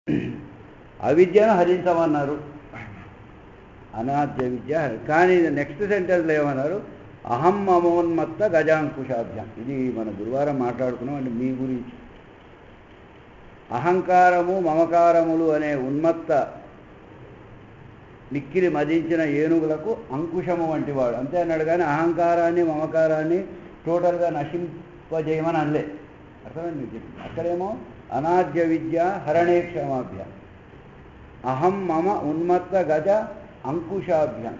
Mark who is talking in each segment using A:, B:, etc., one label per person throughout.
A: అవిద్యను హరించమన్నారు, అనాద్య విద్య. కానీ నెక్స్ట్ సెంటెన్స్లో ఏమన్నారు? అహం మమోన్మత్త గజాంకుశాభ్యాం. ఇది మన గురువారం మాట్లాడుకున్నాం అంటే మీ గురించి. అహంకారము మమకారములు అనే ఉన్మత్త మిక్కిలి మదించిన ఏనుగులకు అంకుశము వంటివాడు అంతే అన్నాడు. కానీ అహంకారాన్ని మమకారాన్ని టోటల్గా నశింపజేయమని అనలే. అర్థమైంది? అక్కడేమో అనాద్య విద్య హరణే క్షమాభ్యాం, అహం మమ ఉన్మత్త గజ అంకుశాభ్యాం.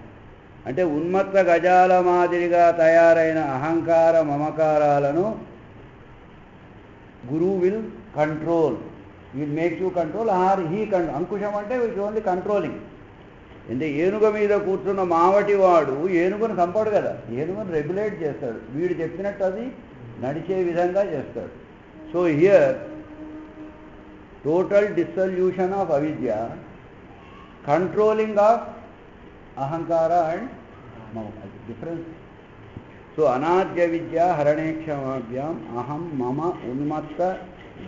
A: అంటే ఉన్మత్త గజాల మాదిరిగా తయారైన అహంకార మమకారాలను గురువు will control, will make you control or he control. అంకుశం అంటే ఇట్ ఓన్లీ కంట్రోలింగ్. అంటే ఏనుగ మీద కూర్చున్న మావటి వాడు ఏనుగును చంపడు కదా, ఏనుగును రెగ్యులేట్ చేస్తాడు, వీడు చెప్పినట్టు అది నడిచే విధంగా చేస్తాడు. So here total dissolution of అవిద్య, కంట్రోలింగ్ ఆఫ్ అహంకార అండ్ మమ, డిఫరెన్స్. సో అనాద్య విద్య హరణే క్షమాభ్యాం అహం మమ ఉన్మత్త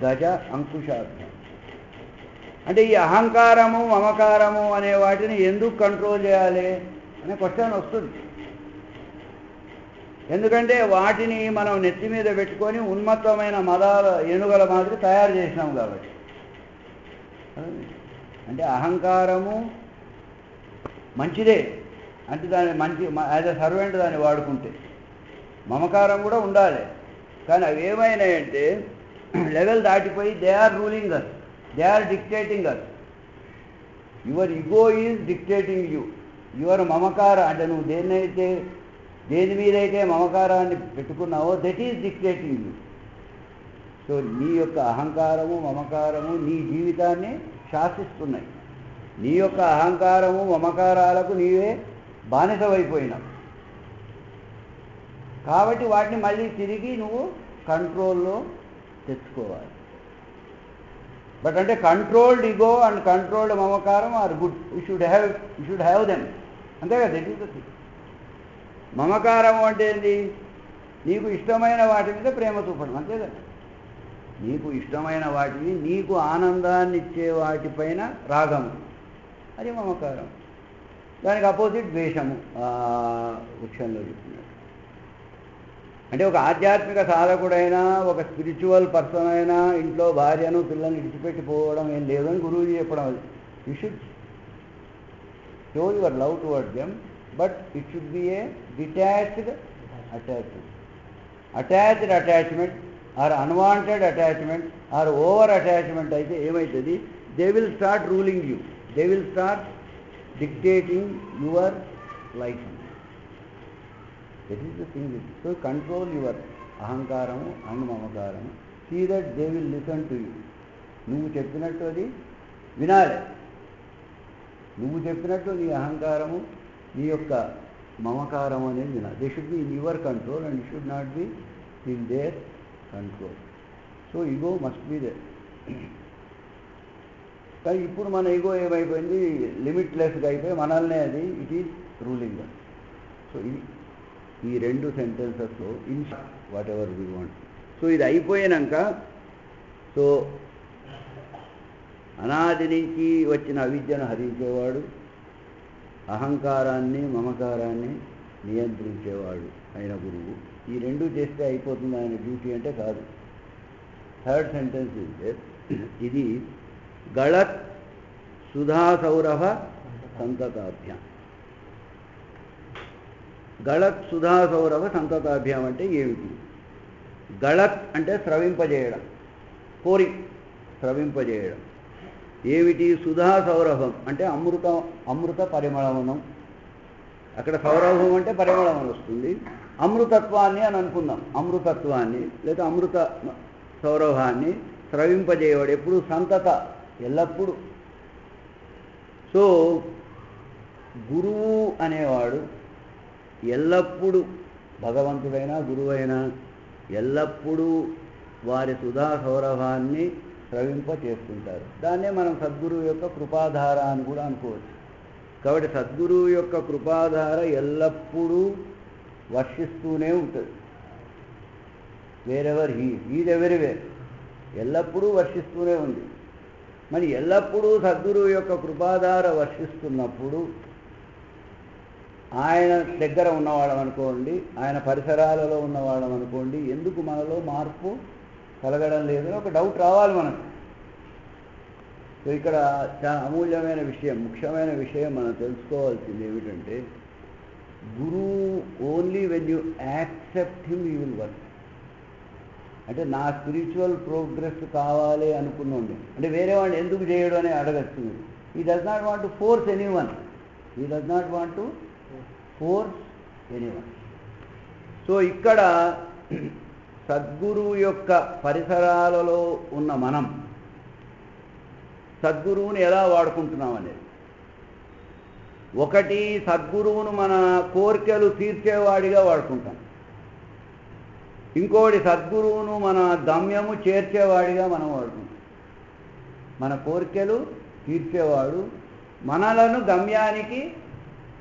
A: గజ అంకుశాభ్యాం. అంటే ఈ అహంకారము మమకారము అనే వాటిని ఎందుకు కంట్రోల్ చేయాలి అనే క్వశ్చన్ వస్తుంది. ఎందుకంటే వాటిని మనం నెత్తి మీద పెట్టుకొని ఉన్మత్తమైన మదాల ఏనుగల మాదిరి తయారు చేసినాం కాబట్టి. అంటే అహంకారము మంచిదే అంటే దాన్ని మంచి యాజ్ ఎ సర్వెంట్ దాన్ని వాడుకుంటే, మమకారం కూడా ఉండాలి. కానీ అవి ఏమైనాయంటే లెవెల్ దాటిపోయి they are ruling us, they are dictating us. Your ego is dictating you. Your మమకార అంటే నువ్వు దేని మీదైతే మమకారాన్ని పెట్టుకున్నావో that is dictating you. So నీ యొక్క అహంకారము మమకారము నీ జీవితాన్ని శాసిస్తున్నాయి. నీ యొక్క అహంకారము మమకారాలకు నీవే బానిసవైపోయినావు కాబట్టి వాటిని మళ్ళీ తిరిగి నువ్వు కంట్రోల్లో తెచ్చుకోవాలి. బట్ అంటే కంట్రోల్డ్ ఈగో అండ్ కంట్రోల్డ్ మమకారం are good, you should have them, అంతే కదా. That is the thing. మమకారం అంటే ఏంటి? నీకు ఇష్టమైన వాటి మీద ప్రేమ చూపడం, అంతే కదా. నీకు ఇష్టమైన వాటిని, నీకు ఆనందాన్ని ఇచ్చే వాటిపైన రాగము, అది మమకారం. దానికి అపోజిట్ ద్వేషము, వృక్షంలో చెప్తున్నాడు. అంటే ఒక ఆధ్యాత్మిక సాధకుడైనా ఒక స్పిరిచువల్ పర్సన్ అయినా ఇంట్లో భార్యను పిల్లల్ని విడిచిపెట్టిపోవడం ఏం లేదు అని గురువుజీ చెప్పడం. అది you should show your love towards them, but it should be a detached attachment. Attached attachment or unwanted attachment or over attachment అయితే ఏమవుతుంది? They will start ruling you, they will start dictating your life. That is the thing. So control your అహంకారము and మమకారము. See that they will listen to you. నువ్వు చెప్పినట్టు అది వినాలి. నువ్వు చెప్పినట్టు నీ అహంకారము నీ యొక్క మమకారం అనేది వినాలి. They should be in your control and you should not be in their control. So ego must be there. కానీ ఇప్పుడు మన ఈగో ఏమైపోయింది? లిమిట్లెస్గా అయిపోయి మనల్నే అది ఇట్ ఈజ్ రూలింగ్. సో ఈ రెండు సెంటెన్సెస్లో in whatever we want. So ఇది అయిపోయాక సో అనాది నుంచి వచ్చిన అవిద్యను హరించేవాడు, అహంకారాన్ని మమకారాన్ని నియంత్రించేవాడు అయిన గురువు. ఈ రెండు చేస్తే అయిపోతుంది ఆయన డ్యూటీ అంటే కాదు. థర్డ్ సెంటెన్స్ ఇస్తే ఇది గళత్ సుధా సౌరభ సంతతాభ్యాం. గళత్ సుధా సౌరభ సంతతాభ్యాం అంటే ఏమిటి? గళత్ అంటే స్రవింపజేయడం, కోరి స్రవింపజేయడం. ఏమిటి? సుధా సౌరభం అంటే అమృత పరిమళనం. అక్కడ సౌరభం అంటే పరిమళం వస్తుంది. అమృతత్వాన్ని అని అనుకుందాం. అమృతత్వాన్ని లేదా అమృత సౌరభాన్ని స్రవింపజేయవాడు ఎప్పుడు? సంతత, ఎల్లప్పుడూ. సో గురువు అనేవాడు ఎల్లప్పుడూ, భగవంతుడైనా గురువైనా ఎల్లప్పుడూ వారి సుధా సౌరభాన్ని స్రవింప చేస్తుంటారు. దాన్నే మనం సద్గురువు యొక్క కృపాధార అని కూడా అనుకోవచ్చు. కాబట్టి సద్గురువు యొక్క కృపాధార ఎల్లప్పుడూ వర్షిస్తూనే ఉంటుంది. వేరెవర్ ఈజ్ ఎవరివేర్, ఎల్లప్పుడూ వర్షిస్తూనే ఉంది. మరి ఎల్లప్పుడూ సద్గురువు యొక్క కృపాధార వర్షిస్తున్నప్పుడు ఆయన దగ్గర ఉన్నవాళ్ళం అనుకోండి, ఆయన పరిసరాలలో ఉన్నవాళ్ళం అనుకోండి, ఎందుకు మనలో మార్పు కలగడం లేదని ఒక డౌట్ రావాలి మనకు. సో ఇక్కడ చాలా అమూల్యమైన విషయం, ముఖ్యమైన విషయం మనం తెలుసుకోవాల్సింది ఏమిటంటే, గురువు only when you accept him you will work. అంటే నా స్పిరిచువల్ ప్రోగ్రెస్ కావాలి అనుకున్నాండి, అంటే వేరే వాడిని ఎందుకు చేయడం అని అడగచ్చు. He does not want to force anyone, he does not want to force anyone. So ఇక్కడ సద్గురువు యొక్క పరిసరాలలో ఉన్న మనం సద్గురువుని ఎలా వాడుకుంటున్నాం అనేది, ఒకటి సద్గురువును మన కోరికలు తీర్చేవాడిగా వాడుకుంటాం, ఇంకోటి సద్గురువును మన గమ్యము చేర్చేవాడిగా మనం వాడుకుంటాం. మన కోరికలు తీర్చేవాడు, మనలను గమ్యానికి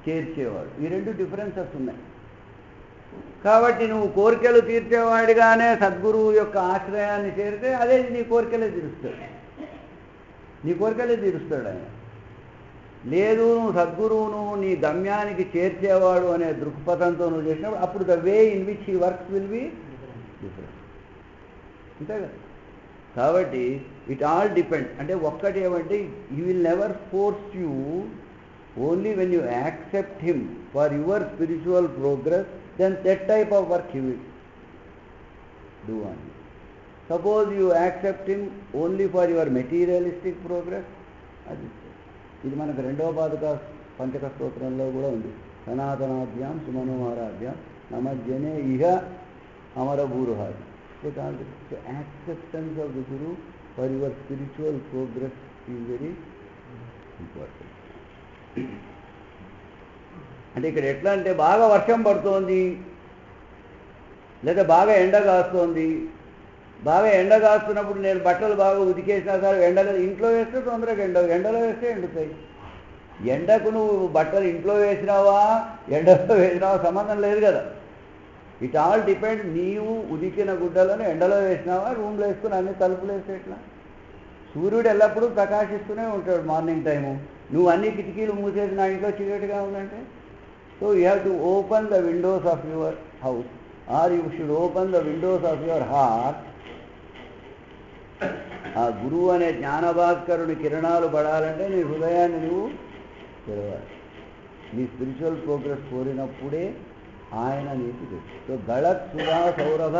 A: చేర్చేవాడు, ఈ రెండు డిఫరెన్సెస్ ఉన్నాయి. కాబట్టి నువ్వు కోరికలు తీర్చేవాడిగానే సద్గురువు యొక్క ఆశ్రయాన్ని చేరితే అదే నీ కోరికలే తీరుస్తాడు, నీ కోరికలే తీరుస్తాడు ఆయన. లేదు నువ్వు సద్గురువును నీ గమ్యానికి చేర్చేవాడు అనే దృక్పథంతో నువ్వు చేసినప్పుడు అప్పుడు the way in which he works will be different, అంతే కదా. కాబట్టి ఇట్ ఆల్ డిపెండ్. అంటే ఒక్కటి ఏమంటే, he will never force you, only when you accept him for your spiritual progress, then that type of work he will do on you. Suppose you accept him only for your materialistic progress, అది ఇది మనకు రెండవ పాదక పంచక స్తోత్రంలో కూడా ఉంది. సనాతనాభ్యాం సుమనోహారాభ్యాం నమజ్జనే ఇహ అమరభూరుహాది. So acceptance of the guru for your spiritual progress is very important. అంటే ఇక్కడ ఎట్లా అంటే, బాగా వర్షం పడుతోంది లేదా బాగా ఎండ కాస్తోంది, బాగా ఎండ కాస్తున్నప్పుడు నేను బట్టలు బాగా ఉతికేసినా సరే ఎండలో ఇంట్లో వేస్తే తొందరగా ఎండలో వేస్తే ఎండుతాయి. ఎండకు నువ్వు బట్టలు ఇంట్లో వేసినావా ఎండలో వేసినావా సంబంధం లేదు కదా. It all depend. నీవు ఉదికిన గుడ్డలను ఎండలో వేసినావా, రూమ్లో వేసుకుని అన్ని తలుపులు వేస్తే ఎట్లా? సూర్యుడు ఎల్లప్పుడూ ప్రకాశిస్తూనే ఉంటాడు మార్నింగ్ టైము, నువ్వు అన్ని కిటికీలు మూసేసి నా ఇంట్లో చీకటిగా ఉందంటే. So you have to open the windows of your house, or you should open the windows of your heart. ఆ గురువు అనే జ్ఞానభాస్కరుని కిరణాలు పడాలంటే నీ హృదయాన్ని నువ్వు తెరవాలి. నీ స్పిరిచువల్ ప్రోగ్రెస్ కోరినప్పుడే ఆయన నీకు తెలుసు. సో గళత్ సుధా సౌరభ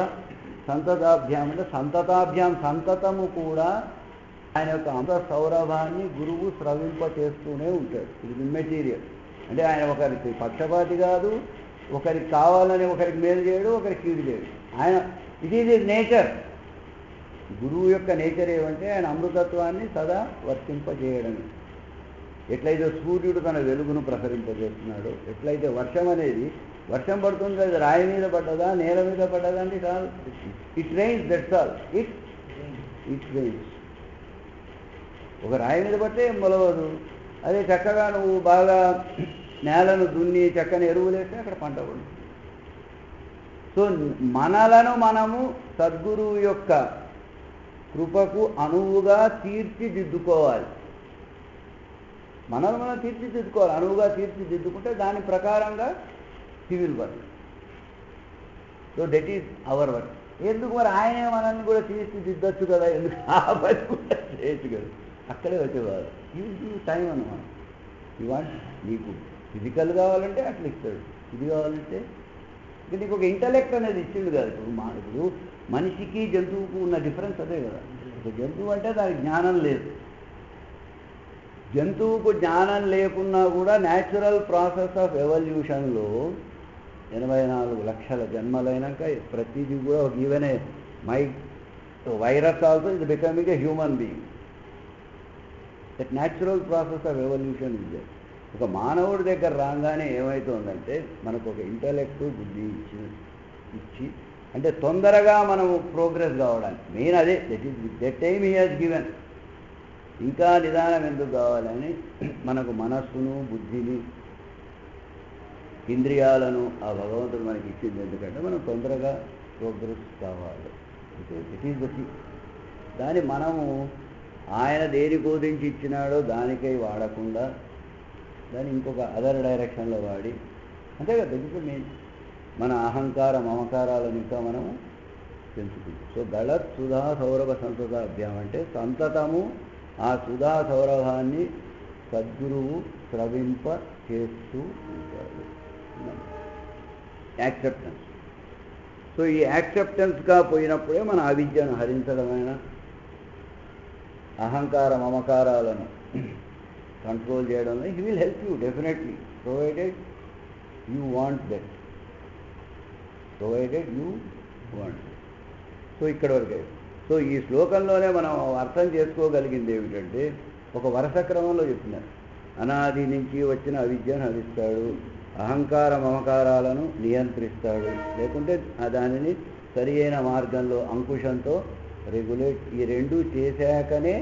A: సంతతాభ్యాం అంటే సంతతాభ్యాం, సంతతము కూడా ఆయన యొక్క అంత సౌరభాన్ని గురువు స్రవింప చేస్తూనే ఉంటాడు. ఇది ఇమ్మెటీరియల్. అంటే ఆయన ఒకరికి పక్షపాతి కాదు, ఒకరికి కావాలని ఒకరికి మేలు చేయడు, ఒకరికి కీడు చేయడు. ఆయన ఇట్ ఈజ్ ఇస్ నేచర్. గురువు యొక్క నేచర్ ఏమంటే ఆయన అమృతత్వాన్ని సదా వర్తింపజేయడమే. ఎట్లయితే సూర్యుడు తన వెలుగును ప్రసరింపజేస్తున్నాడో, ఎట్లయితే వర్షం అనేది, వర్షం పడుతుంది అది రాయి మీద పడ్డదా నేల మీద పడ్డదా అంటే కాదు, it rains, that's all. It rains. ఒక రాయి మీద పడితే మొలవదు. అదే చక్కగా నువ్వు బాగా నేలను దున్ని చక్కని ఎరువులు వేస్తే అక్కడ పంట పడుతుంది. సో మనలను మనము సద్గురువు యొక్క కృపకు అనువుగా తీర్చిదిద్దుకోవాలి. మనల్ని మనం తీర్చిదిద్దుకోవాలి. అనువుగా తీర్చిదిద్దుకుంటే దాని ప్రకారంగా civil work. So that is our work. ఎందుకు మరి ఆయనే మనల్ని కూడా తీర్చిదిద్దొచ్చు కదా, ఎందుకు ఆ పని కూడా చేయొచ్చు కదా. అక్కడే వచ్చేవారు యూ టైం అన్నమాట. యూ వాంట్, నీకు ఫిజికల్ కావాలంటే అట్లా ఇస్తాడు, ఇది కావాలంటే ఇంకా నీకు ఒక ఇంటలెక్ట్ అనేది ఇచ్చిండు కదా. ఇప్పుడు మనిషికి జంతువుకు ఉన్న డిఫరెన్స్ అదే కదా. ఒక జంతువు అంటే దానికి జ్ఞానం లేదు. జంతువుకు జ్ఞానం లేకున్నా కూడా న్యాచురల్ ప్రాసెస్ ఆఫ్ ఎవల్యూషన్లో 84 లక్షల జన్మలైనాక ప్రతిదీ కూడా ఒక even virus also is becoming a human being. That natural process of evolution is there. ఒక మానవుడి దగ్గర రాగానే ఏమవుతుందంటే మనకు ఒక ఇంటలెక్ట్ బుద్ధి ఇచ్చి అంటే తొందరగా మనము ప్రోగ్రెస్ కావడానికి మెయిన్ అదే. That time he has given. ఇంకా నిదానం ఎందుకు కావాలని మనకు మనస్సును బుద్ధిని ఇంద్రియాలను ఆ భగవంతుడు మనకి ఇచ్చింది ఎందుకంటే మనం తొందరగా ప్రోగ్రెస్ కావాలి. It is the thing. దాన్ని మనము ఆయన దేని బోధించి ఇచ్చినాడో దానికై వాడకుండా దాన్ని ఇంకొక అదర్ డైరెక్షన్లో వాడి, అంతే కదా. దగ్గర మెయిన్ మన అహంకార మమకారాలను ఇంకా మనము పెంచుకుంటాం. సో గళత్ సుధా సౌరభ సంతతాభ్యాం అంటే సంతతము ఆ సుధా సౌరభాన్ని సద్గురువు స్రవింప చేస్తూ ఉంటాడు. యాక్సెప్టెన్స్. సో ఈ యాక్సెప్టెన్స్గా పోయినప్పుడే మన అవిద్యను హరించడమైన అహంకార మమకారాలను కంట్రోల్ చేయడంలో he will help you definitely, provided you want that, provided you want. So ఇక్కడ వరకే. సో ఈ శ్లోకంలోనే మనం అర్థం చేసుకోగలిగింది ఏమిటంటే, ఒక వరుస క్రమంలో చెప్తున్నారు. అనాది నుంచి వచ్చిన అవిద్యను హరిస్తాడు, అహంకార మమకారాలను నియంత్రిస్తాడు, లేకుంటే దానిని సరి అయిన మార్గంలో అంకుశంతో రెగ్యులేట్. ఈ రెండు చేశాకనే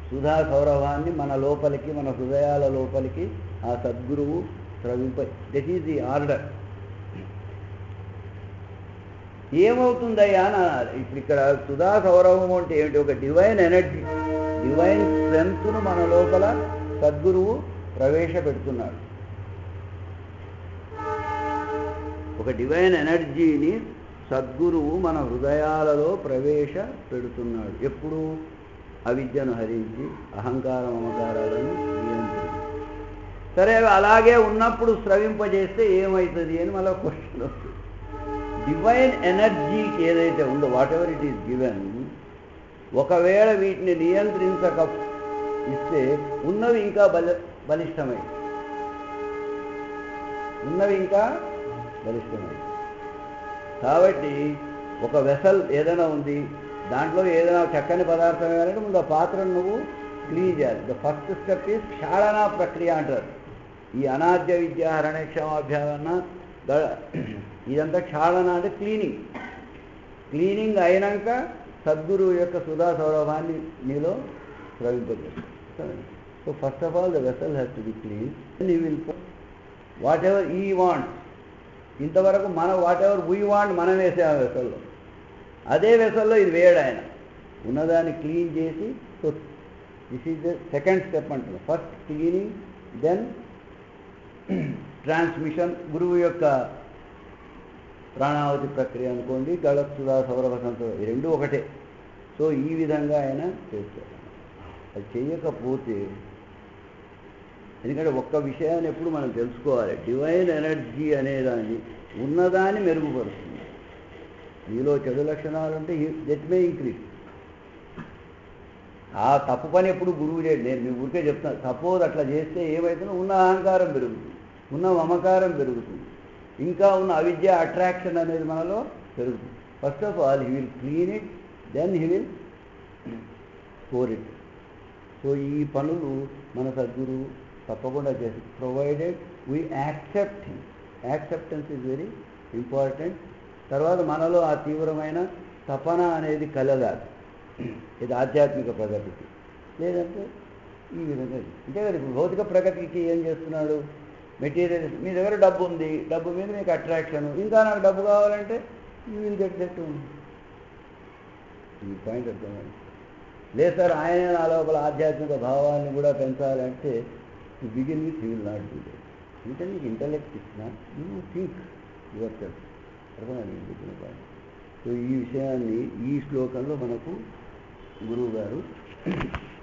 A: సుధా సౌరభాన్ని మన లోపలికి, మన హృదయాల లోపలికి ఆ సద్గురువు స్రవింప. That is the order. ఏమవుతుందయ్యా అని అన్నారు. ఇప్పుడు ఇక్కడ సుధా సౌరభం అంటే ఏమిటి? ఒక డివైన్ ఎనర్జీ, డివైన్ స్ట్రెంగ్త్ను మన లోపల సద్గురువు ప్రవేశపెడుతున్నాడు. ఒక డివైన్ ఎనర్జీని సద్గురువు మన హృదయాలలో ప్రవేశపెడుతున్నాడు. ఎప్పుడు? అవిద్యను హరించి అహంకార మమకారాలను నియంత్రించి. సరే, అలాగే ఉన్నప్పుడు స్రవింపజేస్తే ఏమవుతుంది అని మళ్ళీ క్వశ్చన్ వస్తుంది. డివైన్ ఎనర్జీకి ఏదైతే ఉందో, what ever it is given, ఒకవేళ వీటిని నియంత్రించక ఇస్తే ఉన్నవి ఇంకా బలిష్టమై, కాబట్టి ఒక వెసల్ ఏదైనా ఉంది, దాంట్లో ఏదైనా చక్కని పదార్థం వేయాలంటే ముందు ఆ పాత్రను నువ్వు క్లీన్ చేయాలి. ద ఫస్ట్ స్టెప్ ఈజ్ క్షాళనా ప్రక్రియ అంటారు. ఈ అనాద్య విద్య హరణక్షమాభ్యాసన ఇదంతా క్షాళన అంటే క్లీనింగ్. క్లీనింగ్ అయినాక సద్గురువు యొక్క సుధా సౌరభాన్ని నీలో ప్రవింపజేస్తాడు. So first of all the vessel has to be clean. You will whatever ఈ వాంట్. ఇంతవరకు మనం వాట్ ఎవర్ వీ వాంట్ మనం వేసే ఆ వెసల్లో, అదే వెసల్లో ఇది వేయడు ఆయన. ఉన్నదాన్ని క్లీన్ చేసి, so this is the second step అంటున్నాం. First cleaning, then transmission. గురువు యొక్క ప్రాణావతి ప్రక్రియ అనుకోండి, గళత్ సుధా సౌరభ సంతోషం, ఈ రెండు ఒకటే. సో ఈ విధంగా ఆయన చేస్తారు. అది చేయకపోతే, ఎందుకంటే ఒక్క విషయాన్ని ఎప్పుడు మనం తెలుసుకోవాలి, డివైన్ ఎనర్జీ అనేదాన్ని ఉన్నదాన్ని మెరుగుపరుస్తుంది. మీలో చెడు లక్షణాలు ఉంటే దట్ మే ఇంక్రీజ్. ఆ తప్పు పని ఎప్పుడు గురువు చేయడు. నేను మీ ఊరికే చెప్తాను. సపోజ్ అట్లా చేస్తే ఏమవుతుందో, ఉన్న అహంకారం పెరుగుతుంది, ఉన్న మమకారం పెరుగుతుంది, ఇంకా ఉన్న అవిద్య అట్రాక్షన్ అనేది మనలో పెరుగుతుంది. First of all he will clean it, then he will score it. So ఈ పనులు మన సద్గురు తప్పకుండా చేసి, provided we accept him. Acceptance is very important. తర్వాత మనలో ఆ తీవ్రమైన తపన అనేది కలగాలి. ఇది ఆధ్యాత్మిక ప్రగతికి. లేదంటే ఈ విధంగా అంటే కదా. ఇప్పుడు భౌతిక ప్రగతికి ఏం చేస్తున్నాడు? మెటీరియల్. మీ దగ్గర డబ్బు ఉంది, డబ్బు మీద మీకు అట్రాక్షన్, ఇంకా నాకు డబ్బు కావాలంటే యూ విల్ గెట్ దట్. ఈ పాయింట్ అర్థమైంది. లేదు సార్, ఆయన నా లోపల ఆధ్యాత్మిక భావాన్ని కూడా పెంచాలంటే to begin with he will not do that. అంటే నీకు ఇంటలెక్ట్ ఇచ్చినా యూ థింక్ యువర్ సెల్ఫ్. అర్థమైంది చెప్పిన పాయింట్. సో ఈ విషయాన్ని ఈ శ్లోకంలో మనకు గురువు గారు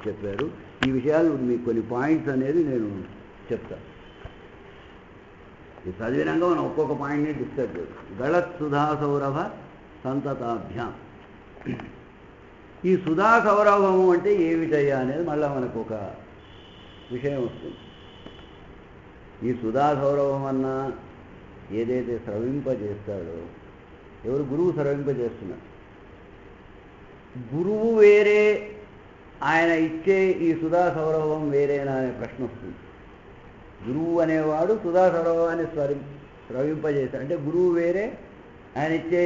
A: చెప్పారు. ఈ విషయాలు మీకు కొన్ని పాయింట్స్ అనేది నేను చెప్తాను. ఇది చదివినాక మనం ఒక్కొక్క పాయింట్ని డిస్కస్ చేస్తాం. గళత్ సుధా సౌరభ సంతతాభ్యాం. ఈ సుధా సౌరభము అంటే ఏమిటయ్యా అనేది మళ్ళీ మనకు ఒక విషయం వస్తుంది. ఈ సుధా సౌరభం అన్నా ఏదైతే స్రవింపజేస్తాడో, ఎవరు? గురువు స్రవింపజేస్తున్నాడు. గురువు వేరే, ఆయన ఇచ్చే ఈ సుధా సౌరభం వేరేనా అనే ప్రశ్న వస్తుంది. గురువు అనేవాడు సుధా సౌరభాన్ని స్రవింపజేస్తాడు. అంటే గురువు వేరే, ఆయన ఇచ్చే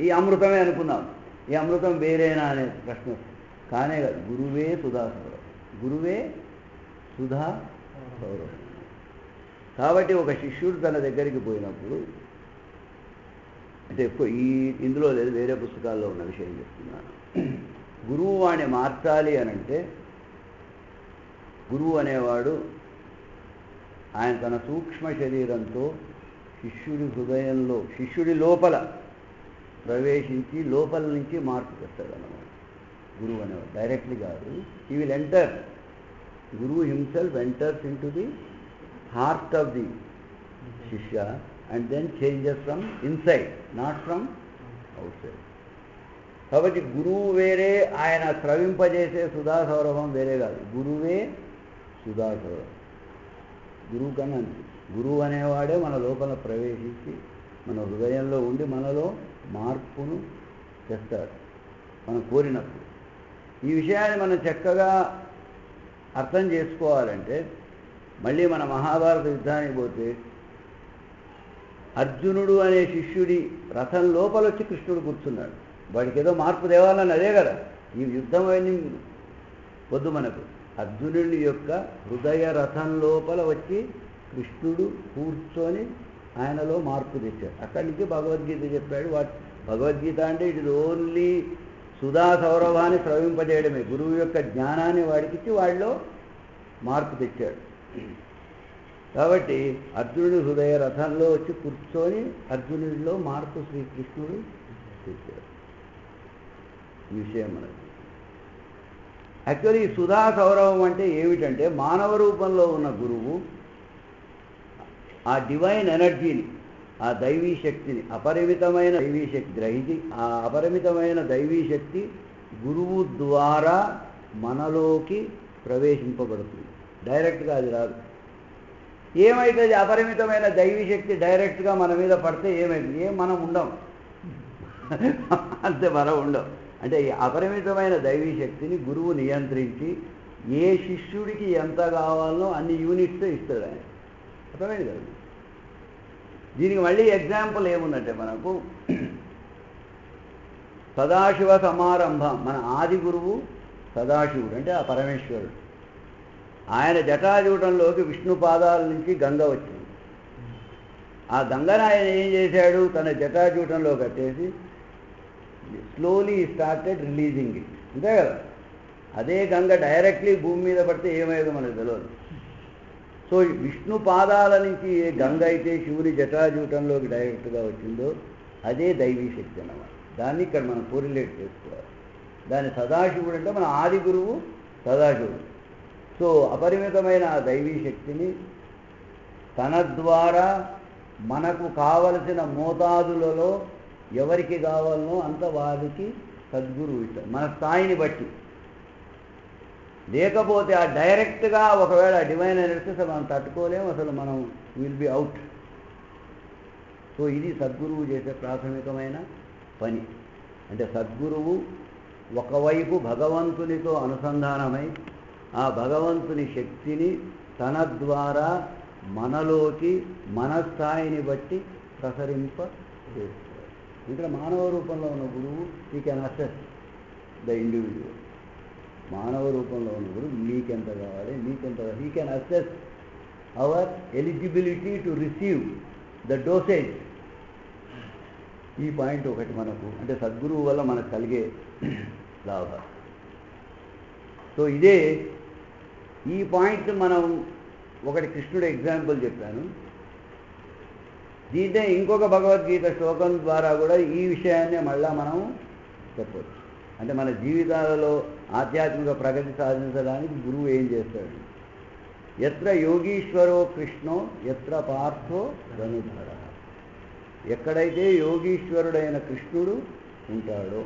A: ఈ అమృతమే అనుకున్నాం, ఈ అమృతం వేరేనా అనే ప్రశ్న వస్తుంది. కానే కాదు, గురువే సుధా సౌరభం, గురువే సుధా సౌరభం. కాబట్టి ఒక శిష్యుడు తన దగ్గరికి పోయినప్పుడు, అంటే ఇందులో లేదు, వేరే పుస్తకాల్లో ఉన్న విషయం చెప్తున్నాను. గురువు వాడిని మార్చాలి అనంటే గురువు అనేవాడు ఆయన తన సూక్ష్మ శరీరంతో శిష్యుడి హృదయంలో శిష్యుడి లోపల ప్రవేశించి లోపల నుంచి మార్పు తెస్తాడు అన్నమాట. గురువు అనేవాడు డైరెక్ట్లీ కాదు. హీ విల్ ఎంటర్, గురువు himself enters into the heart of the shishya and then changes from inside, not from outside. కాబట్టి గురువు వేరే, ఆయన స్రవింపజేసే సుధా సౌరభం వేరే కాదు. గురువే సుధా సౌరభం. గురువు కన్నా గురువు అనేవాడే మన లోపల ప్రవేశించి మన హృదయంలో ఉండి మనలో మార్పును తెస్తాడు మనం కోరినప్పుడు. ఈ విషయాన్ని మనం చక్కగా అర్థం చేసుకోవాలంటే మళ్ళీ మన మహాభారత యుద్ధానికి పోతే అర్జునుడు అనే శిష్యుడి రథం లోపల వచ్చి కృష్ణుడు కూర్చున్నాడు. వాడికి ఏదో మార్పు తేవాలని అదే కదా ఈ యుద్ధం అని వద్దు మనకు. అర్జునుడి యొక్క హృదయ రథం లోపల వచ్చి కృష్ణుడు కూర్చొని ఆయనలో మార్పు తెచ్చాడు. అక్కడి నుంచి భగవద్గీత చెప్పాడు. భగవద్గీత అంటే ఇట్ ఇస్ ఓన్లీ సుధా సౌరభాన్ని స్రవింపజేయడమే. గురువు యొక్క జ్ఞానాన్ని వాడికిచ్చి వాడిలో మార్పు తెచ్చాడు. కాబట్టి అర్జునుడి హృదయ రథంలో వచ్చి కూర్చొని అర్జునుడిలో మార్పు శ్రీకృష్ణుడు తెచ్చాడు. ఈ విషయం మనకు యాక్చువల్లీ సుధా సౌరభం అంటే ఏమిటంటే మానవ రూపంలో ఉన్న గురువు ఆ డివైన్ ఎనర్జీని, ఆ దైవీ శక్తిని, అపరిమితమైన దైవీ శక్తి గ్రహించి ఆ అపరిమితమైన దైవీ శక్తి గురువు ద్వారా మనలోకి ప్రవేశింపబడుతుంది. డైరెక్ట్గా అది రాదు. ఏమైతుంది? అపరిమితమైన దైవీ శక్తి డైరెక్ట్గా మన మీద పడితే ఏమైంది? మనం ఉండం, అంతే, మనం ఉండం. అంటే ఈ అపరిమితమైన దైవీ శక్తిని గురువు నియంత్రించి ఏ శిష్యుడికి ఎంత కావాలనో అన్ని యూనిట్స్ ఇస్తాడు ఆయన. అర్థమైంది కదా? దీనికి మళ్ళీ ఎగ్జాంపుల్ ఏముందంటే మనకు సదాశివ సమారంభం. మన ఆది గురువు సదాశివుడు అంటే ఆ పరమేశ్వరుడు. ఆయన జటాజూటంలోకి విష్ణు పాదాల నుంచి గంగ వచ్చింది. ఆ గంగను ఆయన ఏం చేశాడు? తన జటాజూటంలో కట్టేసి స్లోలీ స్టార్టెడ్ రిలీజింగ్ ఇట్. అంతే కదా? అదే గంగ డైరెక్ట్లీ భూమి మీద పడితే ఏమయ్యేదో మనకు తెలియదు. సో విష్ణు పాదాల నుంచి ఏ గంగ అయితే శివుని జటాజూటంలోకి డైరెక్ట్గా వచ్చిందో అదే దైవీ శక్తి అన్నమాట. దాన్ని ఇక్కడ మనం కోరిలేట్ చేసుకోవాలి. దాని సదాశివుడు అంటే మన ఆది గురువు సదాశివుడు. సో అపరిమితమైన ఆ దైవీ శక్తిని తన ద్వారా మనకు కావలసిన మోతాదులలో ఎవరికి కావాలనో అంత వారికి సద్గురువు ఇస్తాడు మన స్థాయిని బట్టి. లేకపోతే ఆ డైరెక్ట్గా ఒకవేళ డివైన్ ఎనర్జీ అసలు మనం తట్టుకోలేము, అసలు మనం విల్ బి అవుట్. సో ఇది సద్గురువు చేసే ప్రాథమికమైన పని. అంటే సద్గురువు ఒకవైపు భగవంతునితో అనుసంధానమై ఆ భగవంతుని శక్తిని తన ద్వారా మనలోకి మన స్థాయిని బట్టి ప్రసరింపజేస్తాడు. ఇక్కడ మానవ రూపంలో ఉన్న గురువు he can assess the individual. మానవ రూపంలో ఉన్న గురువు మీకెంత కావాలి, మీకెంత, he can assess our eligibility to receive the dosage. ఈ పాయింట్ ఒకటి మనకు అంటే సద్గురువు వల్ల మనకు కలిగే లాభం. సో ఇదే ఈ పాయింట్ మనం ఒకటి కృష్ణుడు ఎగ్జాంపుల్ చెప్పాను. దీంతో ఇంకొక భగవద్గీత శ్లోకం ద్వారా కూడా ఈ విషయాన్నే మళ్ళా మనం చెప్పవచ్చు. అంటే మన జీవితాలలో ఆధ్యాత్మిక ప్రగతి సాధించడానికి గురువు ఏం చేస్తాడు? ఎత్ర యోగీశ్వరో కృష్ణో ఎత్ర పార్థో ధనుర్ధర. ఎక్కడైతే యోగీశ్వరుడైన కృష్ణుడు ఉంటాడో,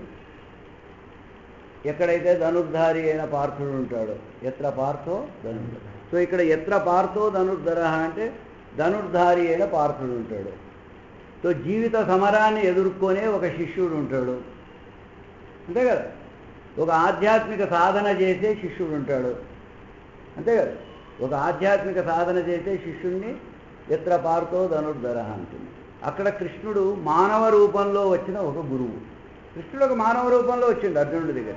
A: ఎక్కడైతే ధనుర్ధారి అయిన పార్థుడు ఉంటాడో, ఎత్ర పార్థో ధనుర్ధర. సో ఇక్కడ ఎత్ర పార్థో ధనుర్ధర అంటే ధనుర్ధారి అయిన పార్థుడు ఉంటాడు. సో జీవిత సమరాన్ని ఎదుర్కొనే ఒక శిష్యుడు ఉంటాడు. అంతే కదా? ఒక ఆధ్యాత్మిక సాధన చేసే శిష్యుడు ఉంటాడు. అంతే కదా? ఒక ఆధ్యాత్మిక సాధన చేసే శిష్యుణ్ణి ఎత్ర పార్థో ధనుర్ధర అంటుంది. అక్కడ కృష్ణుడు మానవ రూపంలో వచ్చిన ఒక గురువు. కృష్ణుడు ఒక మానవ రూపంలో వచ్చిండు అర్జునుడి దగ్గర.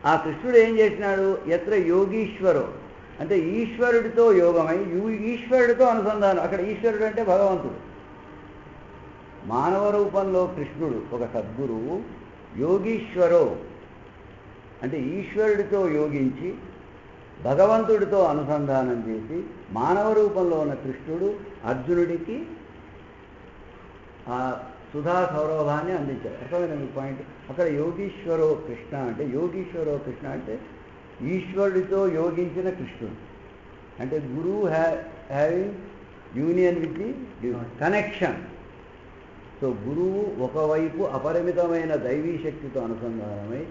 A: ఆ కృష్ణుడు ఏం చేసినాడు? ఎత్ర యోగీశ్వరో అంటే ఈశ్వరుడితో యోగమై ఈశ్వరుడితో అనుసంధానం. అక్కడ ఈశ్వరుడు అంటే భగవంతుడు. మానవ రూపంలో కృష్ణుడు ఒక సద్గురువు, యోగీశ్వరో అంటే ఈశ్వరుడితో యోగించి భగవంతుడితో అనుసంధానం చేసి మానవ రూపంలో ఉన్న కృష్ణుడు అర్జునుడికి ఆ సుధా సౌరభాన్ని అందించారు. అర్థమైనా మీ పాయింట్? అక్కడ యోగీశ్వరో కృష్ణ అంటే యోగీశ్వరో కృష్ణ అంటే ఈశ్వరుడితో యోగించిన కృష్ణుడు. అంటే గురువు having union with the connection. So గురువు ఒకవైపు అపరిమితమైన దైవీ శక్తితో అనుసంధానమై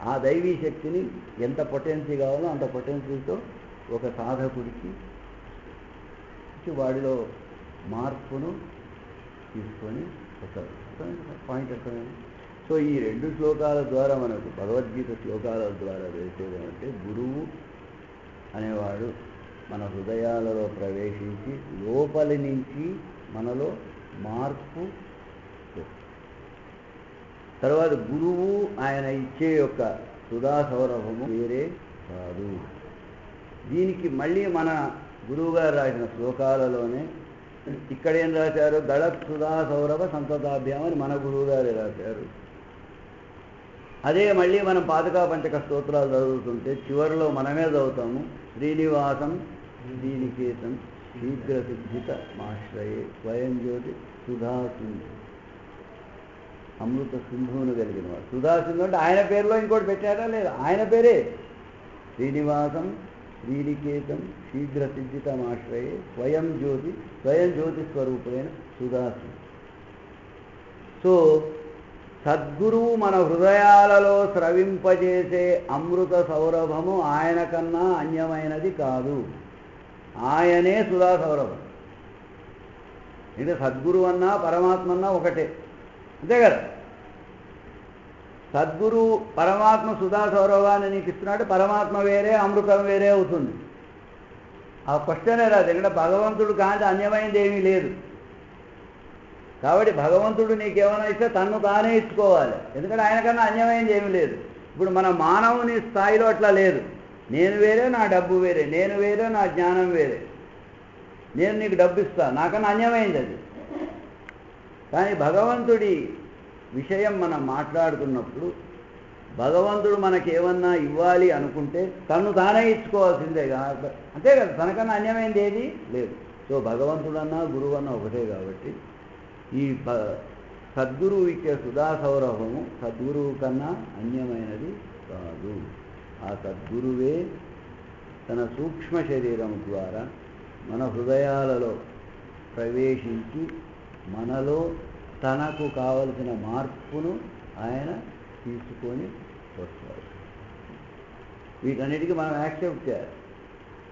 A: ఆ దైవీ శక్తిని ఎంత పొటెన్సీ కావాలో అంత పొటెన్సీతో ఒక సాధకుడికి వాడిలో మార్పును తీసుకొని వస్తారు. పాయింట్ అర్థమైంది. సో ఈ 2 శ్లోకాల ద్వారా మనకు భగవద్గీత శ్లోకాల ద్వారా తెలిసేది ఏమంటే గురువు అనేవాడు మన హృదయాలలో ప్రవేశించి లోపలి నుంచి మనలో మార్పు. తర్వాత గురువు ఆయన ఇచ్చే యొక్క సుధా సౌరభము వేరే కాదు. దీనికి మళ్ళీ మన గురువుగారు రాసిన శ్లోకాలలోనే ఇక్కడేం రాశారు? గళత్ సుధా సౌరభ సంతతాభ్యాం అని మన గురువుగారు రాశారు. అదే మళ్ళీ మనం పాదుకా పంచక స్తోత్రాలు చదువుతుంటే చివరిలో మనమే చదువుతాము, శ్రీనివాసం శ్రీనికేతం శీఘ్ర సిద్ధిత మాశ్రయే స్వయం జ్యోతి సుధా సింధు. అమృత సింధువును కలిగిన వాడు. సుధా సింధు అంటే ఆయన పేరులో ఇంకోటి పెట్టారా? లేదా, ఆయన పేరే శ్రీనివాసం శ్రీనికేతం శీఘ్ర సిద్ధితమాశ్రయే స్వయం జ్యోతి స్వరూపమైన సుధా సింధు. సో సద్గురువు మన హృదయాలలో స్రవింపజేసే అమృత సౌరభము ఆయన కన్నా అన్యమైనది కాదు. ఆయనే సుధా సౌరభం. అంటే సద్గురువు అన్నా పరమాత్మ అన్నా ఒకటే, అంతే కదా. సద్గురు పరమాత్మ సుధా సౌరభాన్ని నీకు ఇస్తున్నాడు, పరమాత్మ వేరే అమృతం వేరే అవుతుంది. ఆ క్వశ్చనే రాదు. ఎందుకంటే భగవంతుడు కాంతి అన్యమైనది ఏమీ లేదు. కాబట్టి భగవంతుడు నీకేమైనా ఇస్తే తన్ను తానే ఇచ్చుకోవాలి. ఎందుకంటే ఆయన కన్నా అన్యమైనది ఏమీ లేదు. ఇప్పుడు మన మానవుని స్థాయిలో అట్లా లేదు. నేను వేరే, నా డబ్బు వేరే, నేను వేరే, నా జ్ఞానం వేరే. నేను నీకు డబ్బు ఇస్తాను, నాకన్నా అన్యమైంది అది. కానీ భగవంతుడి విషయం మనం మాట్లాడుతున్నప్పుడు భగవంతుడు మనకేమన్నా ఇవ్వాలి అనుకుంటే తను తానే ఇచ్చుకోవాల్సిందే, అంతే కదా. తనకన్నా అన్యమైంది ఏది లేదు. సో భగవంతుడన్నా గురువు అన్నా ఒకటే. కాబట్టి ఈ సద్గురువు ఇచ్చే సుధా సౌరభము సద్గురువు కన్నా అన్యమైనది కాదు. ఆ సద్గురువే తన సూక్ష్మ శరీరం ద్వారా మన హృదయాలలో ప్రవేశించి మనలో తనకు కావలసిన మార్పును ఆయన తీసుకొని వస్తారు. వీటన్నిటికీ మనం యాక్సెప్ట్ చేయాలి.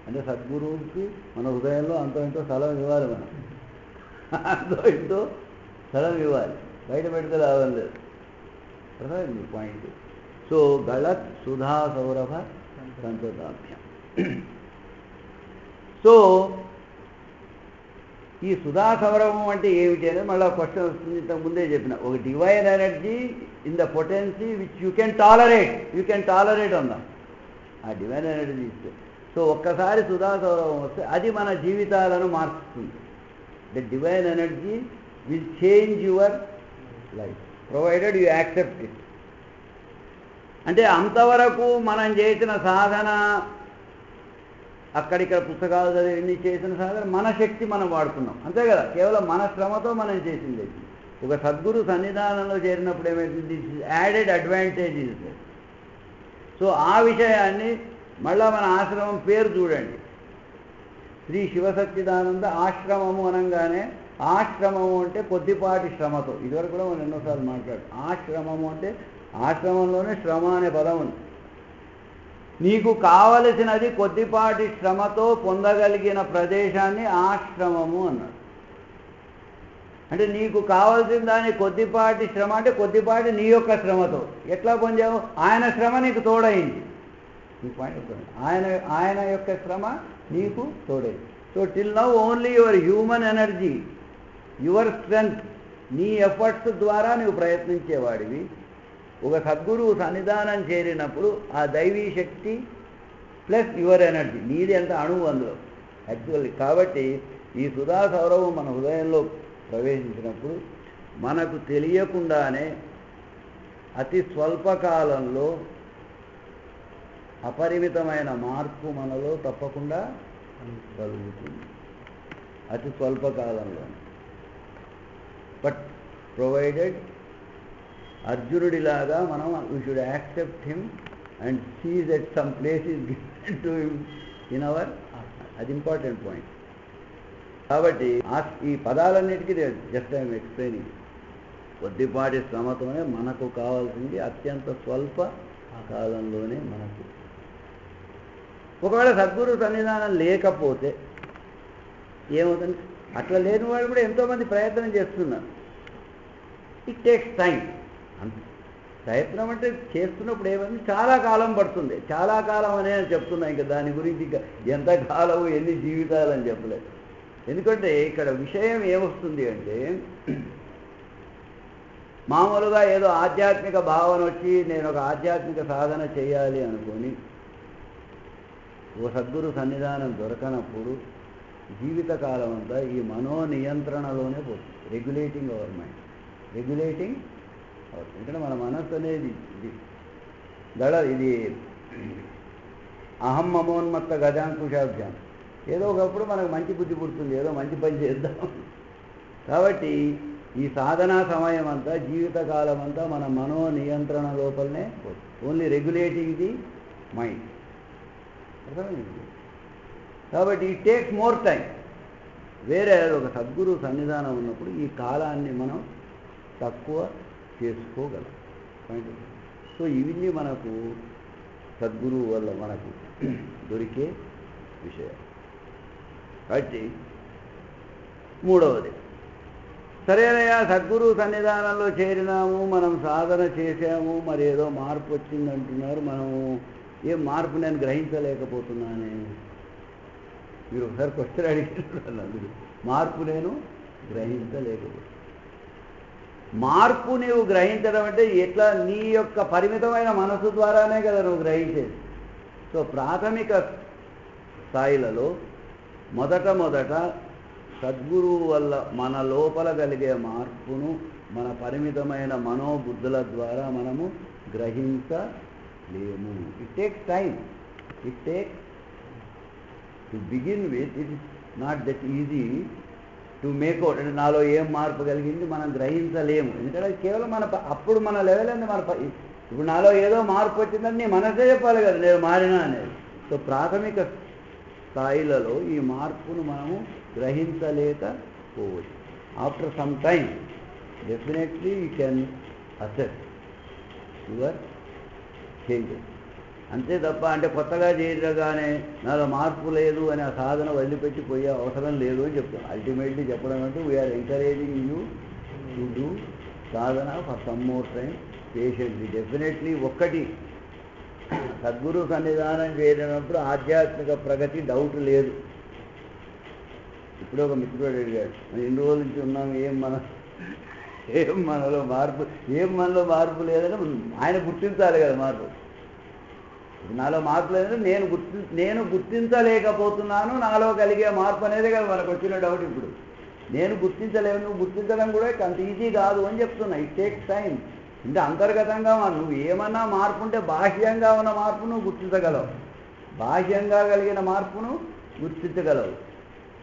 A: అంటే సద్గురువుకి మన హృదయంలో అంతో ఇంతో స్థలం ఇవ్వాలి. మనం అంతో ఇంతో స్థలం ఇవ్వాలి. బయట పెడితే లాభం లేదు. అర్థమైంది పాయింట్. సో గళత్ సుధా సౌరభ సంతతాభ్యాం. సో ఈ సుధా సౌరభం అంటే ఏమిటి అనేది మళ్ళీ క్వశ్చన్ వస్తుంది. ఇంతకు ముందే చెప్పిన ఒక divine energy in the potency which you can tolerate అందాం. ఆ డివైన్ ఎనర్జీ ఇస్తే సో ఒక్కసారి సుధా సౌరభం వస్తే అది మన జీవితాలను మార్చుతుంది. The divine energy will change your life provided you accept it. అంటే అంతవరకు మనం చేసిన సాధన, అక్కడిక్కడ పుస్తకాలు చదివి చేసిన సాధన, మన శక్తి మనం వాడుకున్నాం, అంతే కదా. కేవలం మన శ్రమతో మనం చేసింది. ఒక సద్గురు సన్నిధానంలో చేరినప్పుడు ఏమైంది? Added advantages. సో ఆ విషయాన్ని మళ్ళా మన ఆశ్రమం పేరు చూడండి, శ్రీ శివసచ్చిదానంద ఆశ్రమము అనగానే ఆశ్రమము అంటే కొద్దిపాటి శ్రమతో. ఇదివరకు కూడా మనం ఎన్నోసార్లు మాట్లాడు. ఆశ్రమము అంటే ఆశ్రమంలోనే శ్రమ అనే పదం ఉంది. నీకు కావలసినది కొద్దిపాటి శ్రమతో పొందగలిగిన ప్రదేశాన్ని ఆశ్రమము అన్నాడు. అంటే నీకు కావలసిన దాని కొద్దిపాటి శ్రమ అంటే కొద్దిపాటి నీ యొక్క శ్రమతో ఎట్లా పొందావు? ఆయన శ్రమ నీకు తోడైంది. నీ పాయింట్ ఆయన యొక్క శ్రమ నీకు తోడైంది. So till now only your human energy, your strength, నీ ఎఫర్ట్స్ ద్వారా నువ్వు ప్రయత్నించేవాడివి. ఒక సద్గురువు సన్నిధానం చేరినప్పుడు ఆ దైవీ శక్తి ప్లస్ యువర్ ఎనర్జీ, నీది ఎంత అణువు అందులో యాక్చువల్లీ. కాబట్టి ఈ సుధా సౌరభం మన హృదయంలో ప్రవేశించినప్పుడు మనకు తెలియకుండానే అతి స్వల్పకాలంలో అపరిమితమైన మార్పు మనలో తప్పకుండా కలుగుతుంది, అతి స్వల్పకాలంలో. బట్ ప్రొవైడెడ్ అర్జునుడిలాగా మనం we should accept him and see that some place is given to him in our, అది ఇంపార్టెంట్ పాయింట్. కాబట్టి ఈ పదాలన్నిటికీ జస్ట్ ఐఎమ్ ఎక్స్ప్లెయినింగ్. కొద్దిపాటి శ్రమతోనే మనకు కావాల్సింది అత్యంత స్వల్ప కాలంలోనే మనకు. ఒకవేళ సద్గురు సన్నిధానం లేకపోతే ఏమవుతుంది? అట్లా లేని వాళ్ళు కూడా ఎంతోమంది ప్రయత్నం చేస్తున్నారు. It takes time. ప్రయత్నం అంటే చేస్తున్నప్పుడు ఏమైంది, చాలా కాలం పడుతుంది. చాలా కాలం అనే చెప్తున్నా, ఇంకా దాని గురించి ఇంకా ఎంత కాలము ఎన్ని జీవితాలు అని చెప్పలేదు. ఎందుకంటే ఇక్కడ విషయం ఏమొస్తుంది అంటే, మామూలుగా ఏదో ఆధ్యాత్మిక భావన వచ్చి నేను ఒక ఆధ్యాత్మిక సాధన చేయాలి అనుకొని ఓ సద్గురు సన్నిధానం దొరకనప్పుడు జీవితకాలం అంతా ఈ మనోనియంత్రణలోనే పోతుంది. Regulating our mind, regulating our. ఎందుకంటే మన మనస్సు అనేది ఇది అహం మమోన్మత్త గజాంకుశాభ్యాం. ఏదో ఒకప్పుడు మనకు మంచి బుద్ధి పుడుతుంది, ఏదో మంచి పని చేద్దాం. కాబట్టి ఈ సాధనా సమయం అంతా, జీవితకాలం అంతా మన మనోనియంత్రణ లోపలనే పోతుంది. Only regulating the mind. అర్థమైంది? కాబట్టి ఇట్ టేక్స్ మోర్ టైం. వేరే ఒక సద్గురు సన్నిధానం ఉన్నప్పుడు ఈ కాలాన్ని మనం తక్కువ చేసుకోగలం. సో ఇవన్నీ మనకు సద్గురువు వల్ల మనకు దొరికే విషయాలు. కాబట్టి మూడవది, సరేనయ్యా సద్గురు సన్నిధానంలో చేరినాము, మనం సాధన చేశాము, మరి ఏదో మార్పు వచ్చిందంటున్నారు, మనము ఏం మార్పు నేను గ్రహించలేకపోతున్నానే. మీరు ఒకసారి క్వశ్చన్ అడిగిన మార్పు నేను గ్రహించలేకపోతున్నాను. మార్పు నీవు గ్రహించడం అంటే ఎట్లా? నీ యొక్క పరిమితమైన మనసు ద్వారానే కదా నువ్వు గ్రహించేది. సో ప్రాథమిక స్థాయిలలో మొదట సద్గురువు వల్ల మన లోపల కలిగే మార్పును మన పరిమితమైన మనోబుద్ధుల ద్వారా మనము గ్రహించలేము. It takes time. It takes to begin with. It is not that easy to make out. అంటే నాలో ఏం మార్పు కలిగింది మనం గ్రహించలేము. ఎందుకంటే కేవలం మన అప్పుడు మన లెవెల్ అండి. ఇప్పుడు నాలో ఏదో మార్పు వచ్చిందని నీ మనసే చెప్పాలి కదా నేను మారినా అనేది. సో ప్రాథమిక స్థాయిలలో ఈ మార్పును మనము గ్రహించలేకపోవచ్చు. After some time definitely you can assess your changes. అంతే తప్ప అంటే కొత్తగా చేరగానే నాలో మార్పు లేదు అని ఆ సాధన వదిలిపెట్టి పోయే అవసరం లేదు అని చెప్తాను. అల్టిమేట్లీ చెప్పడం అంటే we are encouraging you to do sadhana for some more time patiently. Definitely ఒక్కటి, సద్గురు సన్నిధానం చేరినప్పుడు ఆధ్యాత్మిక ప్రగతి డౌట్ లేదు. ఇప్పుడు ఒక మిత్రుడు అడిగాడు, మనం ఎన్ని రోజుల నుంచి ఉన్నాం, మనలో మార్పు లేదని ఆయన గుర్తించాలి కదా మార్పు. నాలో మార్పు లేదంటే నేను గుర్తించలేకపోతున్నాను. నాలో కలిగే మార్పు అనేది కదా మనకు వచ్చిన డౌట్. ఇప్పుడు నేను గుర్తించలేను, నువ్వు గుర్తించడం కూడా అంత ఈజీ కాదు అని చెప్తున్నా. It takes time. అంటే అంతర్గతంగా నువ్వు ఏమన్నా మార్పు ఉంటే బాహ్యంగా ఉన్న మార్పు నువ్వు గుర్తించగలవు, బాహ్యంగా కలిగిన మార్పును గుర్తించగలవు.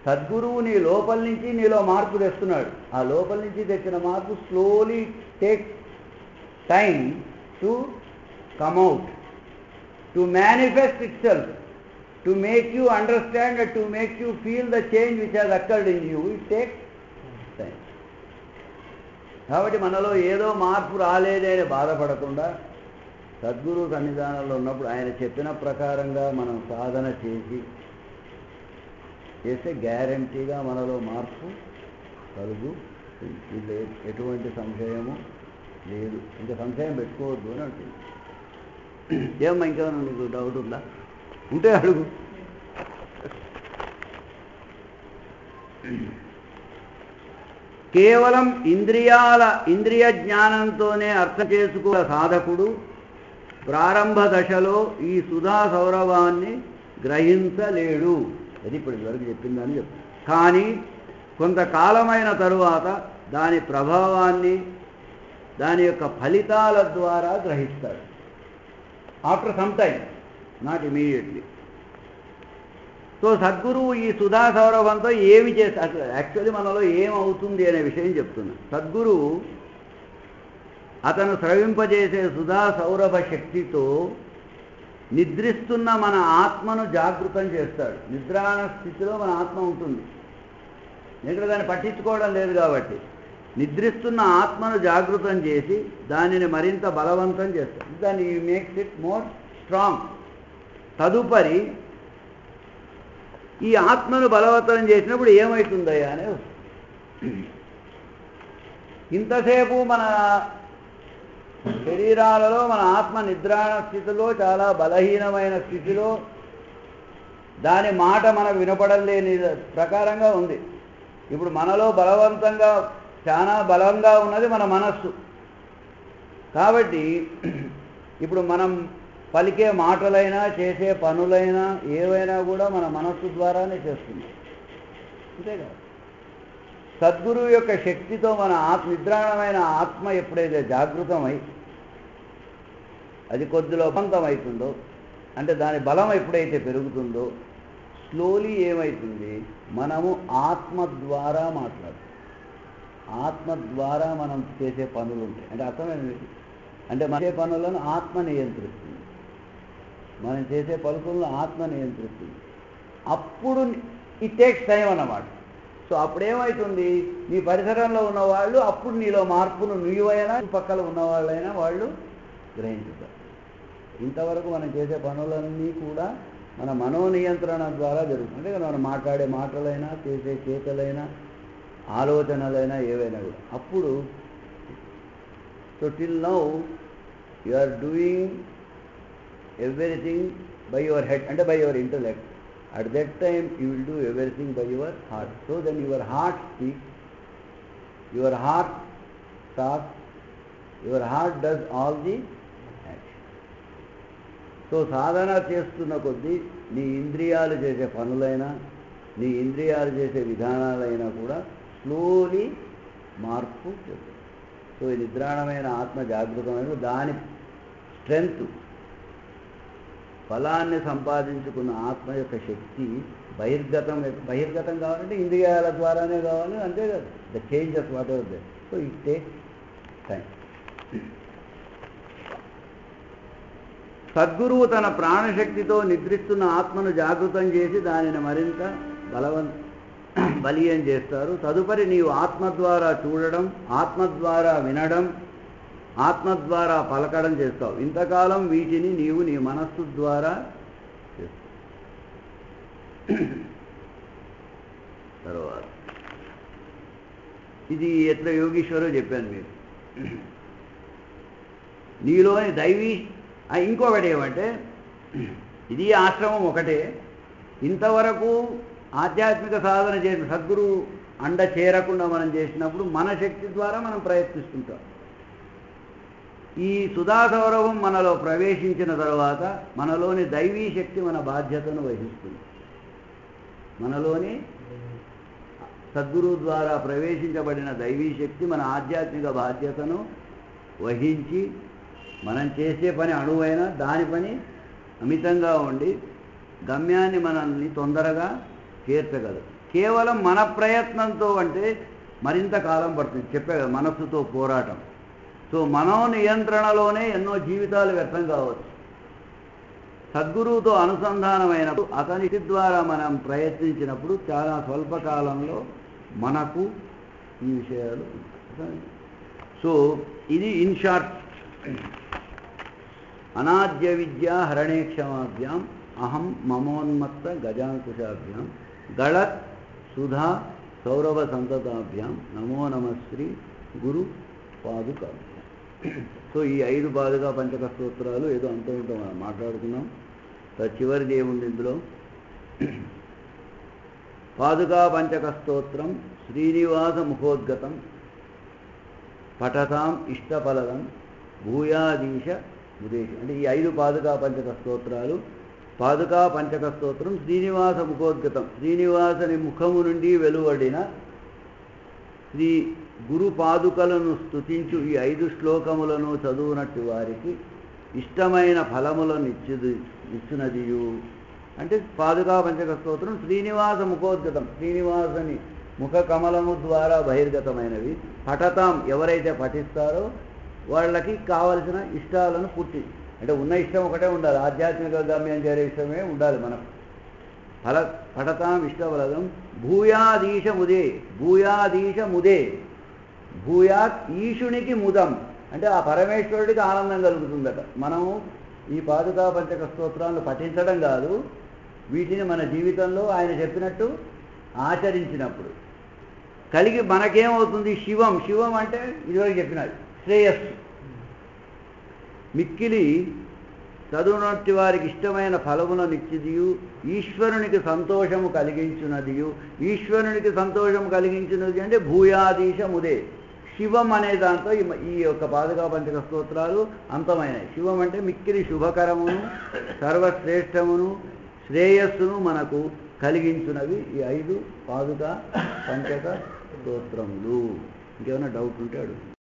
A: సద్గురువు నీ లోపల నుంచి నీలో మార్పు తెస్తున్నాడు. ఆ లోపల నుంచి తెచ్చిన మార్పు slowly takes time to come out, to manifest itself, to make you understand and to make you feel the change which has occurred in you. It takes time. కాబట్టి మనలో ఏదో మార్పు రాలేదే అని బాధపడకుండా సద్గురు సన్నిధానంలో ఉన్నప్పుడు ఆయన చెప్పిన ప్రకారంగా మనం సాధన చేస్తే గ్యారంటీగా మనలో మార్పు కలుగుతుంది. ఎటువంటి సంశయము లేదు. ఇంకా సంశయం పెట్టుకోవద్దు అని అంటుంది. ఏమమ్మా ఇంకేమైనా నీకు డౌట్ ఉందా? ఉంటే అడుగు. కేవలం ఇంద్రియ జ్ఞానంతోనే అర్థం చేసుకున్న సాధకుడు ప్రారంభ దశలో ఈ సుధా సౌరభాన్ని గ్రహించలేడు. అది ఇప్పుడు ఇదివరకు చెప్పిందని చెప్తాను. కానీ కొంతకాలమైన తరువాత దాని ప్రభావాన్ని, దాని యొక్క ఫలితాల ద్వారా గ్రహిస్తాడు. After some time not immediately. So సద్గురువు ఈ సుధా సౌరభంతో ఏమి చేస్తారు, యాక్చువల్లీ మనలో ఏమవుతుంది అనే విషయం చెప్తున్నా. సద్గురువు అతను స్రవింపజేసే సుధా సౌరభ శక్తితో నిద్రిస్తున్న మన ఆత్మను జాగృతం చేస్తాడు. నిద్రాణ స్థితిలో మన ఆత్మ ఉంటుంది, ఇక్కడ దాన్ని పట్టించుకోవడం లేదు కాబట్టి నిద్రిస్తున్న ఆత్మను జాగృతం చేసి దానిని మరింత బలవంతం చేస్తాడు. దాన్ని మేక్స్ ఇట్ మోర్ స్ట్రాంగ్. తదుపరి ఈ ఆత్మను బలవంతం చేసినప్పుడు ఏమవుతుందయ్యా అనే ఇంతసేపు మన శరీరాలలో మన ఆత్మ నిద్రాణ స్థితిలో చాలా బలహీనమైన స్థితిలో దాని మాట మనకు వినపడం లేని ప్రకారంగా ఉంది. ఇప్పుడు మనలో బలవంతంగా చాలా బలంగా ఉన్నది మన మనస్సు. కాబట్టి ఇప్పుడు మనం పలికే మాటలైనా చేసే పనులైనా ఏవైనా కూడా మన మనస్సు ద్వారానే చేస్తుంది, అంతేగా. సద్గురువు యొక్క శక్తితో మన నిద్రాణమైన ఆత్మ ఎప్పుడైతే జాగృతమై అది కొద్దిలో బలవంతమవుతుందో, అంటే దాని బలం ఎప్పుడైతే పెరుగుతుందో స్లోలీ ఏమవుతుంది, మనము ఆత్మ ద్వారా మాట్లాడుతాం. ఆత్మ ద్వారా మనం చేసే పనులు ఉంటాయి. అంటే అర్థమైనది, అంటే మన చేసే పనులను ఆత్మ నియంత్రిస్తుంది, మనం చేసే పలుకులను ఆత్మ నియంత్రిస్తుంది. అప్పుడు ఇట్ టేక్స్ టైం అన్నమాట. సో అప్పుడేమవుతుంది, నీ పరిసరంలో ఉన్నవాళ్ళు అప్పుడు నీలో మార్పును నువ్వైనా పక్కన ఉన్నవాళ్ళైనా వాళ్ళు గ్రహించుతారు. ఇంతవరకు మనం చేసే పనులన్నీ కూడా మన మనోనియంత్రణ ద్వారా జరుగుతుంది. అంటే మనం మాట్లాడే మాటలైనా చేసే చేతలైనా ఆలోచనలైనా ఏవైనా కూడా అప్పుడు. So till now you are doing everything by your head and by your intellect. At that time you will do everything by your heart. So then your heart speaks, your heart talks, your heart does all the action. So sadhana చేస్తున్న కొద్దీ నీ ఇంద్రియాలు చేసే పనులైనా నీ ఇంద్రియాలు చేసే విధానాలైనా కూడా slowly మార్పు చేస్తుంది. సో ఈ నిద్రాణమైన ఆత్మ జాగృతమైన దాని స్ట్రెంగ్త్, ఫలాన్ని సంపాదించుకున్న ఆత్మ యొక్క శక్తి బహిర్గతం కావాలంటే ఇంద్రియాల ద్వారానే కావాలి, అంతే కదా. The changes what ever they. So it takes time. సద్గురువు తన ప్రాణశక్తితో నిద్రిస్తున్న ఆత్మను జాగృతం చేసి దానిని మరింత బలీయం చేస్తారు. తదుపరి నీవు ఆత్మ ద్వారా చూడడం, ఆత్మ ద్వారా వినడం, ఆత్మ ద్వారా పలకడం చేస్తావు. ఇంతకాలం వీటిని నీవు నీ మనస్సు ద్వారా చేస్తావు. తర్వాత ఇది ఎట్లా యోగీశ్వరో చెప్పాను మీకు. నీలోని దైవీ ఇంకొకటి ఏమంటే, ఇది ఆశ్రమం ఒకటే. ఇంతవరకు ఆధ్యాత్మిక సాధన చేసిన సద్గురువు అండ చేరకుండా మనం చేసినప్పుడు మన శక్తి ద్వారా మనం ప్రయత్నిస్తుంటాం. ఈ సుధా సౌరభం మనలో ప్రవేశించిన తర్వాత మనలోని దైవీ శక్తి మన బాధ్యతను వహిస్తుంది. మనలోని సద్గురువు ద్వారా ప్రవేశించబడిన దైవీ శక్తి మన ఆధ్యాత్మిక బాధ్యతను వహించి మనం చేసే పని అణువైన దాని పని అమితంగా ఉండి గమ్యాన్ని మనల్ని తొందరగా చేర్చగలదు. కేవలం మన ప్రయత్నంతో అంటే మరింత కాలం పడుతుంది. చెప్పే కదా, మనస్సుతో పోరాటం. సో మనోనియంత్రణలోనే ఎన్నో జీవితాలు వ్యర్థం కావచ్చు. సద్గురువుతో అనుసంధానమైనప్పుడు అతని ద్వారా మనం ప్రయత్నించినప్పుడు చాలా స్వల్పకాలంలో మనకు ఈ విషయాలు. సో ఇది ఇన్ షార్ట్, అనాద్య విద్యా హరణేక్షమాభ్యాం అహం మమోన్మత్త గజాంకుశాభ్యాం గళత్ సుధా సౌరభ సంతతాభ్యాం నమో నమశ్రీ గురు పాదుకాభ్యాం. సో ఈ 5 పాదుకా పంచక స్తోత్రాలు ఏదో అంత ఉంటో మనం మాట్లాడుకున్నాం. చివరిది ఏముంది ఇందులో, పాదుకా పంచక స్తోత్రం శ్రీనివాస ముఖోద్గతం పఠతాం ఇష్టఫలదం భూయాదీశ ఉదేశ. అంటే ఈ 5 పాదుకా పంచక స్తోత్రాలు. పాదుకా పంచక స్తోత్రం శ్రీనివాస ముఖోద్గతం, శ్రీనివాసని ముఖము నుండి వెలువడిన శ్రీ గురు పాదుకలను స్తుతించు ఈ 5 శ్లోకములను చదువునట్టు వారికి ఇష్టమైన ఫలములను ఇచ్చినదియు అంటే పాదుకా పంచక స్తోత్రం శ్రీనివాస ముఖోద్గతం, శ్రీనివాసని ముఖ కమలము ద్వారా బహిర్గతమైనవి. పఠతాం ఎవరైతే పఠిస్తారో వాళ్ళకి కావలసిన ఇష్టాలను పూర్తి, అంటే ఉన్న ఇష్టం ఒకటే ఉండాలి, ఆధ్యాత్మిక గమ్యం చేరే ఇష్టమే ఉండాలి మనకు. పఠతాం ఇష్టఫలదం భూయాదీశముదే, భూయాదీశముదే, భూయాత్ ఈశునికి ముదం అంటే ఆ పరమేశ్వరుడికి ఆనందం కలుగుతుందట. మనము ఈ పాదుకా పంచక స్తోత్రాలను పఠించడం కాదు, వీటిని మన జీవితంలో ఆయన చెప్పినట్టు ఆచరించినప్పుడు కలిగి మనకేమవుతుంది? శివం, శివం అంటే ఇదివరకు చెప్పినది శ్రేయస్సు. మిక్కిలి చదువునట్టి వారికి ఇష్టమైన ఫలములను ఇచ్చిదియు, ఈశ్వరునికి సంతోషము కలిగించున్నదియు. ఈశ్వరునికి సంతోషము కలిగించున్నది అంటే భూయాదీశముదే. శివం అనే దాంతో ఈ యొక్క పాదుకా పంచక స్తోత్రాలు అంతమైనవి. శివం అంటే మిక్కిలి శుభకరమును సర్వశ్రేష్టమును శ్రేయస్సును మనకు కలిగించున్నవి ఈ 5 పాదుకా పంచక స్తోత్రములు. ఇంకేమైనా డౌట్ ఉంటే అడుగు.